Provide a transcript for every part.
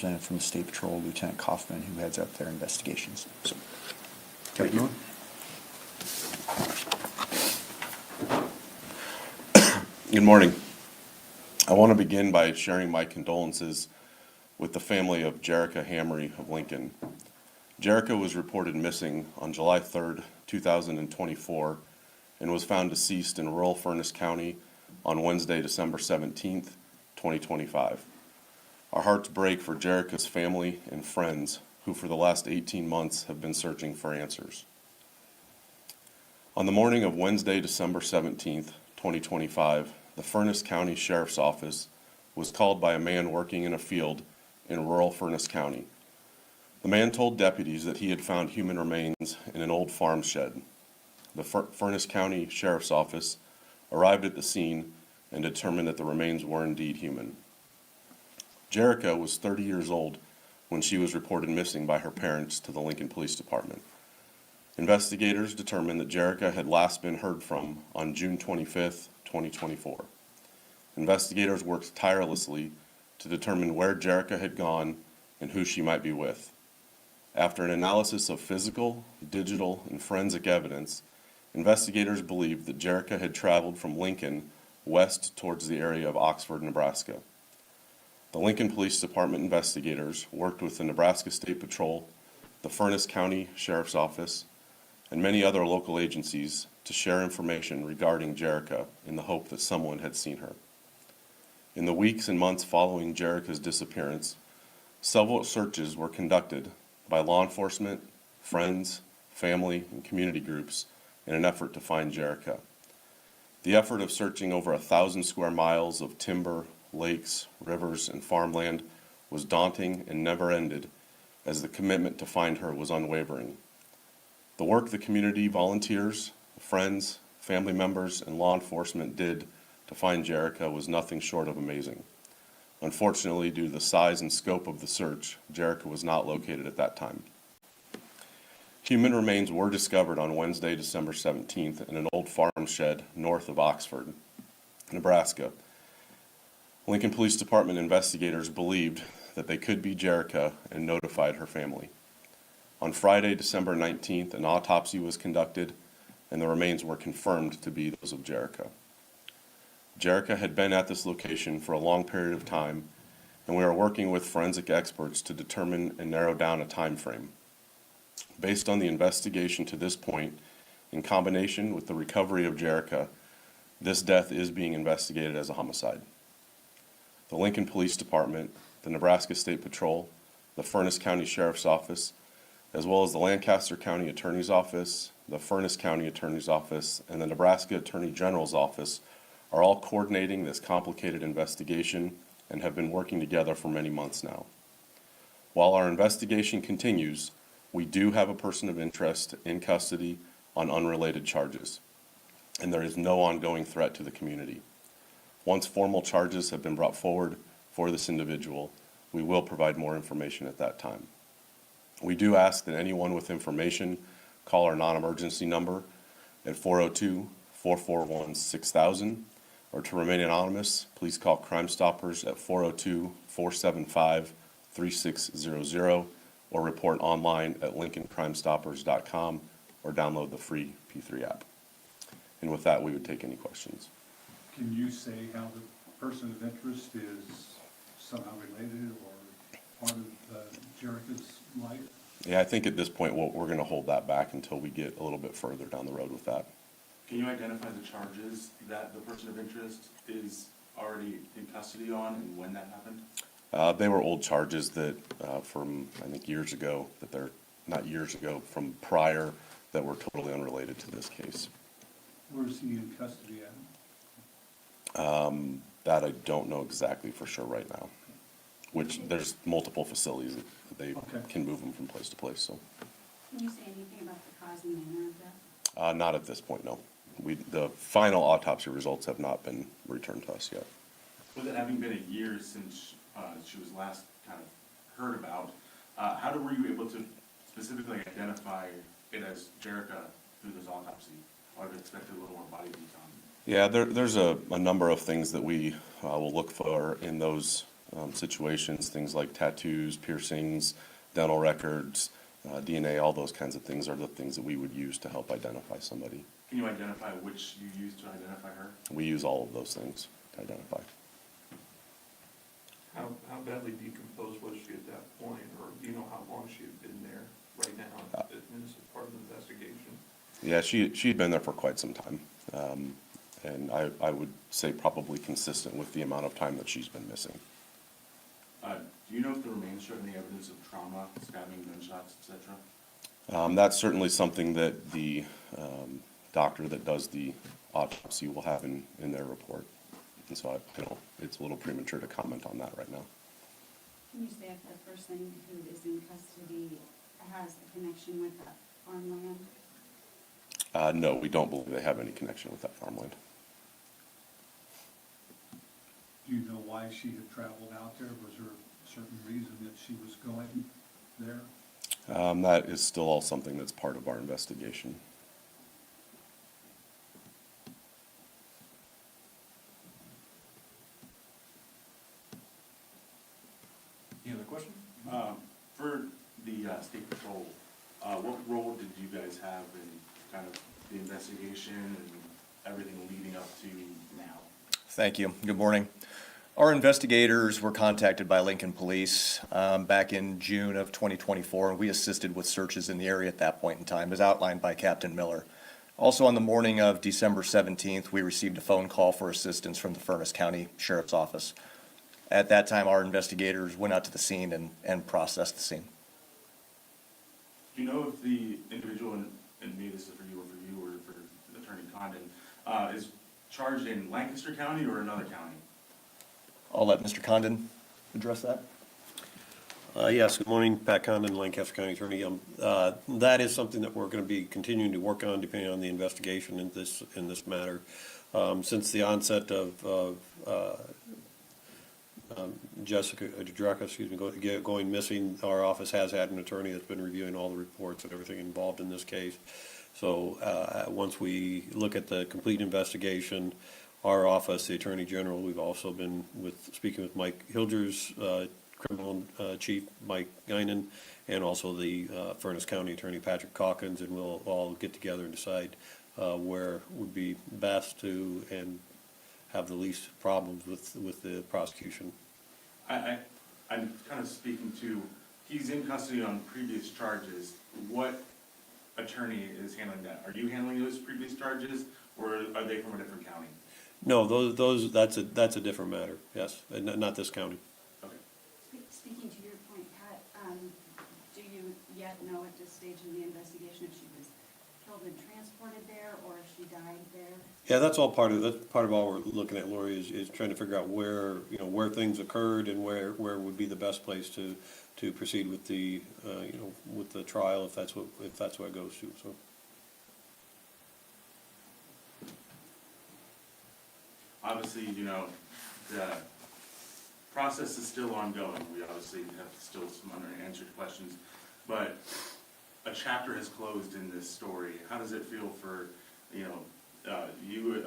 representative from the State Patrol, Lieutenant Kaufman, who heads up their investigations. So, Thank you. Good morning. I want to begin by sharing my condolences with the family of Jerica Hamry of Lincoln. Jerica was reported missing on July 3rd, 2024, and was found deceased in rural Furnace County on Wednesday, December 17th, 2025. Our hearts break for Jerica's family and friends who for the last 18 months have been searching for answers. On the morning of Wednesday, December 17th, 2025, the Furnace County Sheriff's Office was called by a man working in a field in rural Furnace County. The man told deputies that he had found human remains in an old farm shed. The Furnace County Sheriff's Office arrived at the scene and determined that the remains were indeed human. Jerica was 30 years old when she was reported missing by her parents to the Lincoln Police Department. Investigators determined that Jerica had last been heard from on June 25th, 2024. Investigators worked tirelessly to determine where Jerica had gone and who she might be with. After an analysis of physical, digital, and forensic evidence, investigators believed that Jerica had traveled from Lincoln west towards the area of Oxford, Nebraska. The Lincoln Police Department investigators worked with the Nebraska State Patrol, the Furnace County Sheriff's Office, and many other local agencies to share information regarding Jerica in the hope that someone had seen her. In the weeks and months following Jerica's disappearance, several searches were conducted by law enforcement, friends, family, and community groups in an effort to find Jerica. The effort of searching over 1,000 square miles of timber, lakes, rivers, and farmland was daunting and never ended, as the commitment to find her was unwavering. The work the community volunteers, friends, family members, and law enforcement did to find Jerica was nothing short of amazing. Unfortunately, due to the size and scope of the search, Jerica was not located at that time. Human remains were discovered on Wednesday, December 17th in an old farm shed north of Oxford, Nebraska. Lincoln Police Department investigators believed that they could be Jerica and notified her family. On Friday, December 19th, an autopsy was conducted and the remains were confirmed to be those of Jerica. Jerica had been at this location for a long period of time, and we are working with forensic experts to determine and narrow down a time frame. Based on the investigation to this point, in combination with the recovery of Jerica, this death is being investigated as a homicide. The Lincoln Police Department, the Nebraska State Patrol, the Furnace County Sheriff's Office, as well as the Lancaster County Attorney's Office, the Furnace County Attorney's Office, and the Nebraska Attorney General's Office are all coordinating this complicated investigation and have been working together for many months now. While our investigation continues, we do have a person of interest in custody on unrelated charges, and there is no ongoing threat to the community. Once formal charges have been brought forward for this individual, we will provide more information at that time. We do ask that anyone with information call our non-emergency number at 402-441-6000, or to remain anonymous, please call Crime Stoppers at 402-475-3600, or report online at lincolncrimestoppers.com, or download the free P3 app. And with that, we would take any questions. Can you say how the person of interest is somehow related or part of Jerica's life? Yeah, I think at this point we're going to hold that back until we get a little bit further down the road with that. Can you identify the charges that the person of interest is already in custody on and when that happened? They were old charges that from, I think, years ago, that they're not years ago, from prior, that were totally unrelated to this case. Where's he in custody at? That I don't know exactly for sure right now, which there's multiple facilities that they can move them from place to place. So. Can you say anything about the cause and manner of death? Not at this point, no. The final autopsy results have not been returned to us yet. With it having been a year since she was last kind of heard about, how were you able to specifically identify it as Jerica through this autopsy? I would have expected a little more body detail. Yeah, there's a number of things that we will look for in those situations, things like tattoos, piercings, dental records, DNA, all those kinds of things are the things that we would use to help identify somebody. Can you identify which you used to identify her? We use all of those things to identify. How badly decomposed was she at that point, or do you know how long she had been there right now? And this is part of the investigation. Yeah, she'd been there for quite some time. And I would say probably consistent with the amount of time that she's been missing. Do you know if the remains showed any evidence of trauma, stabbing, gunshots, etc.? That's certainly something that the doctor that does the autopsy will have in their report. And so it's a little premature to comment on that right now. Can you say if the person who is in custody has a connection with that farmland? No, we don't believe they have any connection with that farmland. Do you know why she had traveled out there? Was there a certain reason that she was going there? That is still all something that's part of our investigation. Any other questions? For the state patrol, what role did you guys have in kind of the investigation and everything leading up to now? Thank you. Good morning. Our investigators were contacted by Lincoln Police back in June of 2024, and we assisted with searches in the area at that point in time, as outlined by Captain Miller. Also, on the morning of December 17th, we received a phone call for assistance from the Furnace County Sheriff's Office. At that time, our investigators went out to the scene and processed the scene. Do you know if the individual, and maybe this is for you or for Attorney Condon, is charged in Lancaster County or another county? I'll let Mr. Condon address that. Yes, good morning, Pat Condon, Lancaster County Attorney. That is something that we're going to be continuing to work on depending on the investigation in this matter. Since the onset of Jessica Dreca, going missing, our office has had an attorney that's been reviewing all the reports and everything involved in this case. So once we look at the complete investigation, our office, the Attorney General, we've also been speaking with Mike Hilgers, Criminal Chief Mike Guinan, and also the Furnace County Attorney Patrick Calkins, and we'll all get together and decide where would be best to and have the least problems with the prosecution. I'm kind of speaking to, he's in custody on previous charges. What attorney is handling that? Are you handling those previous charges, or are they from a different county? No, that's a different matter. Yes, not this county. Okay. Speaking to your point, Pat, do you yet know at this stage in the investigation if she was killed and transported there, or if she died there? Yeah, that's part of all we're looking at, Lori, is trying to figure out where things occurred and where would be the best place to proceed with the with the trial if that's what it goes to. So. Obviously, the process is still ongoing. We obviously have still some unanswered questions, but a chapter has closed in this story. How does it feel for, you,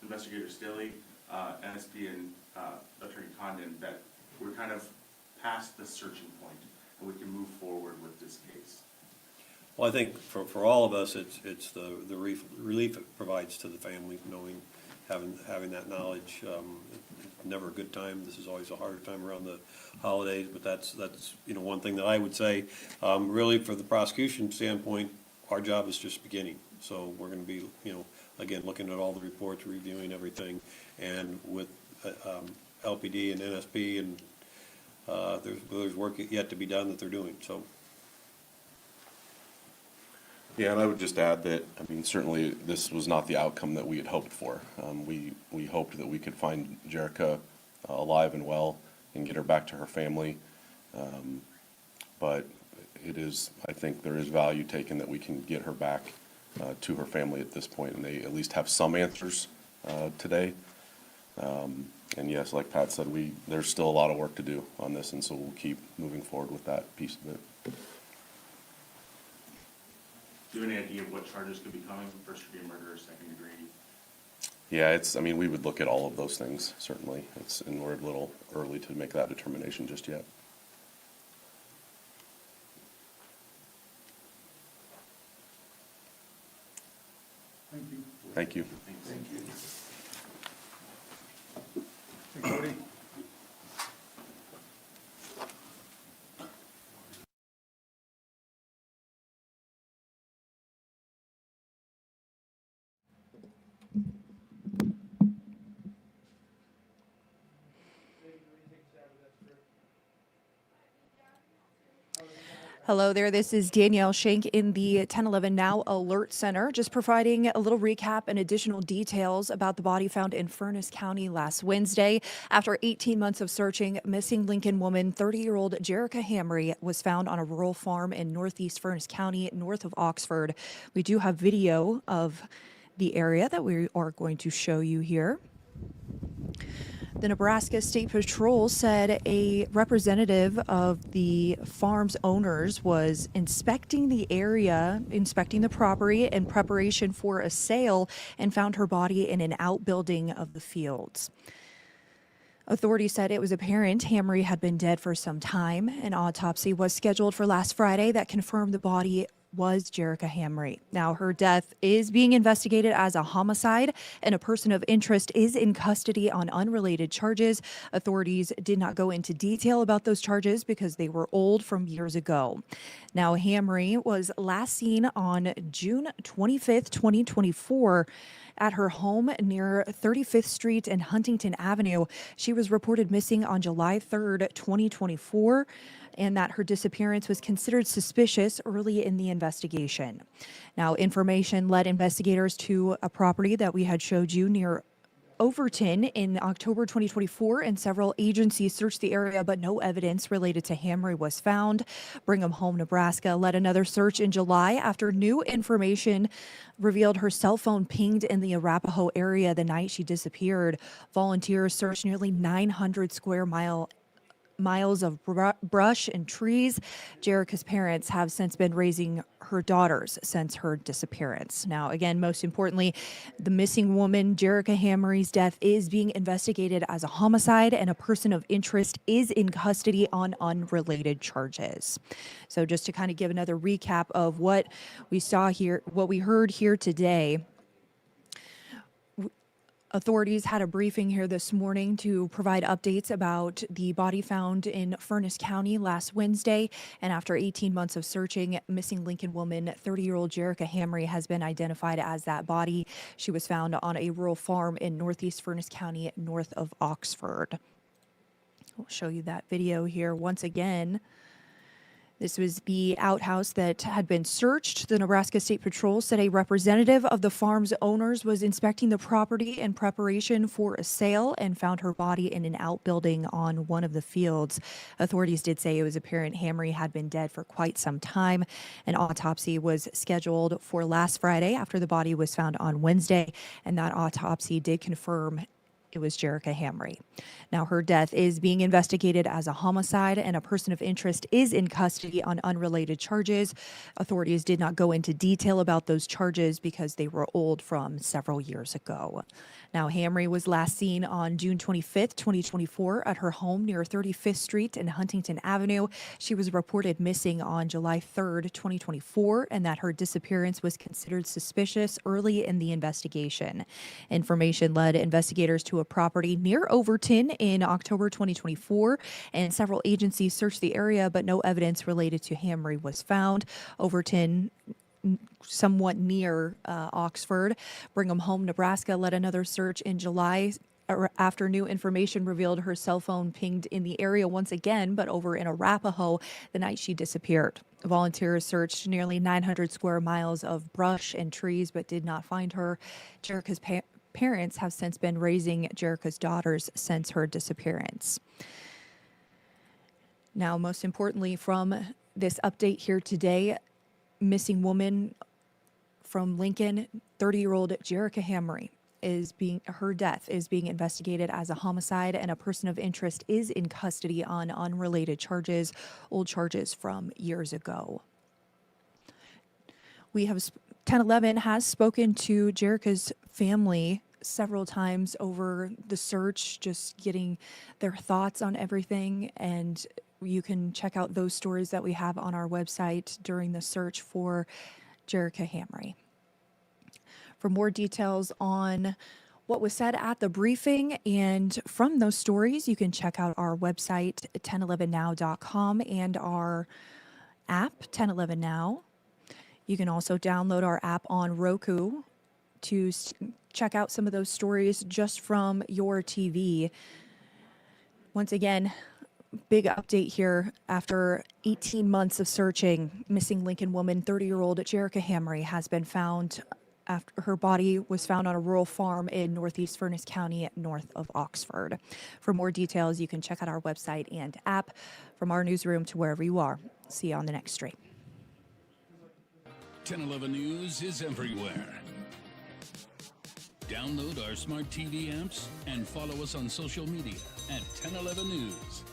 Investigator Stilley, NSP, and Attorney Condon, that we're kind of past the searching point and we can move forward with this case? Well, I think for all of us, it's the relief it provides to the family, knowing, having that knowledge. It's never a good time. This is always a harder time around the holidays, but that's one thing that I would say. Really, for the prosecution standpoint, our job is just beginning. So we're going to be, again, looking at all the reports, reviewing everything, and with LPD and NSP, and there's work yet to be done that they're doing. So. Yeah, and I would just add that, certainly this was not the outcome that we had hoped for. We hoped that we could find Jerica alive and well and get her back to her family. But I think there is value taken that we can get her back to her family at this point, and they at least have some answers today. And yes, like Pat said, there's still a lot of work to do on this, and so we'll keep moving forward with that piece of it. Do you have any idea of what charges could be coming? First degree murder, second degree? Yeah, we would look at all of those things, certainly. And we're a little early to make that determination just yet. Thank you. Thank you. Hey, Cody. Hello there, this is Danielle Shank in the 1011 Now Alert Center, just providing a little recap and additional details about the body found in Furnace County last Wednesday. After 18 months of searching, missing Lincoln woman 30-year-old Jerica Hamry was found on a rural farm in northeast Furnace County, north of Oxford. We do have video of the area that we are going to show you here. The Nebraska State Patrol said a representative of the farm's owners was inspecting the area, inspecting the property in preparation for a sale, and found her body in an outbuilding of the fields. Authorities said it was apparent Hamry had been dead for some time. An autopsy was scheduled for last Friday that confirmed the body was Jerica Hamry. Now, her death is being investigated as a homicide, and a person of interest is in custody on unrelated charges. Authorities did not go into detail about those charges because they were old from years ago. Now, Hamry was last seen on June 25th, 2024. At her home near 35th Street and Huntington Avenue. She was reported missing on July 3rd, 2024, and that her disappearance was considered suspicious early in the investigation. Now, information led investigators to a property that we had showed you near Overton in October 2024, and several agencies searched the area, but no evidence related to Hamry was found. Brigham Home, Nebraska led another search in July after new information revealed her cell phone pinged in the Arapahoe area the night she disappeared. Volunteers searched nearly 900 square miles of brush and trees. Jerica's parents have since been raising her daughters since her disappearance. Now, again, most importantly, the missing woman, Jerica Hamry's death is being investigated as a homicide, and a person of interest is in custody on unrelated charges. So just to kind of give another recap of what we saw here, what we heard here today, authorities had a briefing here this morning to provide updates about the body found in Furnace County last Wednesday. And after 18 months of searching, missing Lincoln woman 30-year-old Jerica Hamry has been identified as that body. She was found on a rural farm in northeast Furnace County, north of Oxford. I'll show you that video here once again. This was the outhouse that had been searched. The Nebraska State Patrol said a representative of the farm's owners was inspecting the property in preparation for a sale and found her body in an outbuilding on one of the fields. Authorities did say it was apparent Hamry had been dead for quite some time. An autopsy was scheduled for last Friday after the body was found on Wednesday, and that autopsy did confirm it was Jerica Hamry. Now, her death is being investigated as a homicide, and a person of interest is in custody on unrelated charges. Authorities did not go into detail about those charges because they were old from several years ago. Now, Hamry was last seen on June 25th, 2024 at her home near 35th Street and Huntington Avenue. She was reported missing on July 3rd, 2024, and that her disappearance was considered suspicious early in the investigation. Information led investigators to a property near Overton in October 2024, and several agencies searched the area, but no evidence related to Hamry was found. Overton, somewhat near Oxford. Brigham Home, Nebraska led another search in July after new information revealed her cell phone pinged in the area once again, but over in Arapahoe the night she disappeared. Volunteers searched nearly 900 square miles of brush and trees, but did not find her. Jerica's parents have since been raising Jerica's daughters since her disappearance. Now, most importantly, from this update here today, missing woman from Lincoln, 30-year-old Jerica Hamry, her death is being investigated as a homicide, and a person of interest is in custody on unrelated charges, old charges from years ago. 1011 has spoken to Jerica's family several times over the search, just getting their thoughts on everything. And you can check out those stories that we have on our website during the search for Jerica Hamry. For more details on what was said at the briefing and from those stories, you can check out our website, 1011now.com, and our app, 1011 Now. You can also download our app on Roku to check out some of those stories just from your TV. Once again, big update here. After 18 months of searching, missing Lincoln woman, 30-year-old Jerica Hamry, has been found. After her body was found on a rural farm in northeast Furness County, north of Oxford. For more details, you can check out our website and app. From our newsroom to wherever you are. See you on the next stream. 1011 News is everywhere. Download our smart TV apps and follow us on social media at 1011 News.